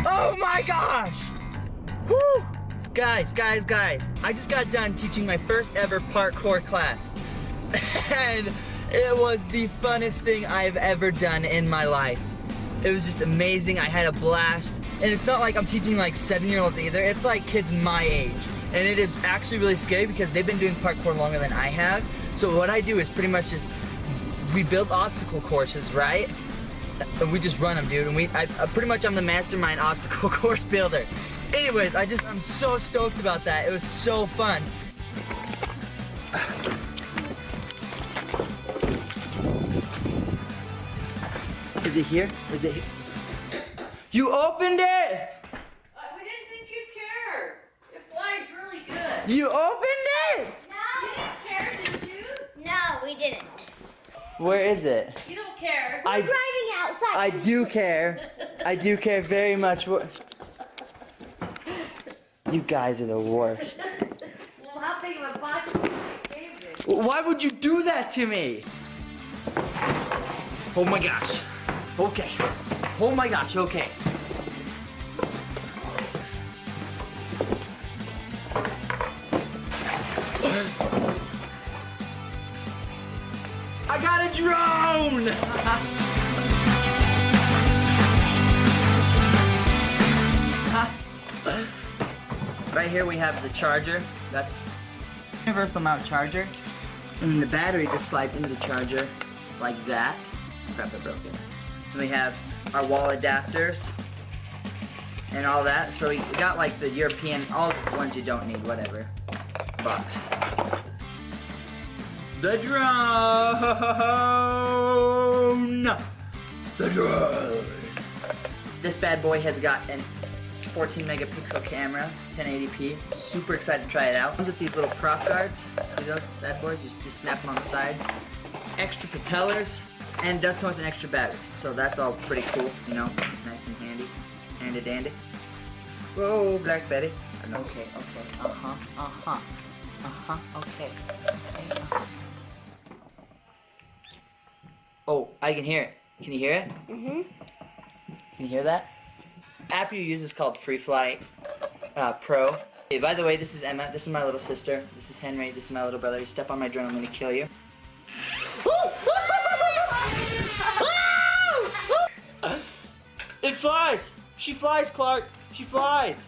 Oh my gosh! Whew! Guys, I just got done teaching my first ever parkour class. And it was the funnest thing I've ever done in my life. It was just amazing. I had a blast. And it's not like I'm teaching like 7-year-olds either. It's like kids my age. And it is actually really scary because they've been doing parkour longer than I have. So what I do is pretty much just, we build obstacle courses, right? And we just run them, dude. And I'm the mastermind obstacle course builder. Anyways, I'm so stoked about that. It was so fun. Is it here? Is it here? You opened it! We didn't think you'd care. It flies really good. You opened it! No. You didn't care, did you? No, we didn't. Where is it? You don't care. We're driving outside. I do care. I do care very much. You guys are the worst. Well, how big of a box would you gave it? Why would you do that to me? Oh my gosh. Okay. Oh my gosh, okay. I got a drone! Right here we have the charger. That's universal mount charger. And then the battery just slides into the charger like that. Crap, I broke it. And we have our wall adapters and all that. So we got like the European, all the ones you don't need, whatever. Box. The drone! The drone! This bad boy has got an 14 megapixel camera, 1080p. Super excited to try it out. Comes with these little prop guards. See those bad boys? You just snap them on the sides. Extra propellers, and it does come with an extra battery. So that's all pretty cool, you know, nice and handy. Handy dandy. Whoa, Black Betty. Okay, okay. Oh, I can hear it. Can you hear it? Mm-hmm. Can you hear that? App you use is called FreeFly Pro. Hey, by the way, this is Emma. This is my little sister. This is Henry. This is my little brother. You step on my drone, I'm gonna kill you. It flies! She flies, Clark! She flies!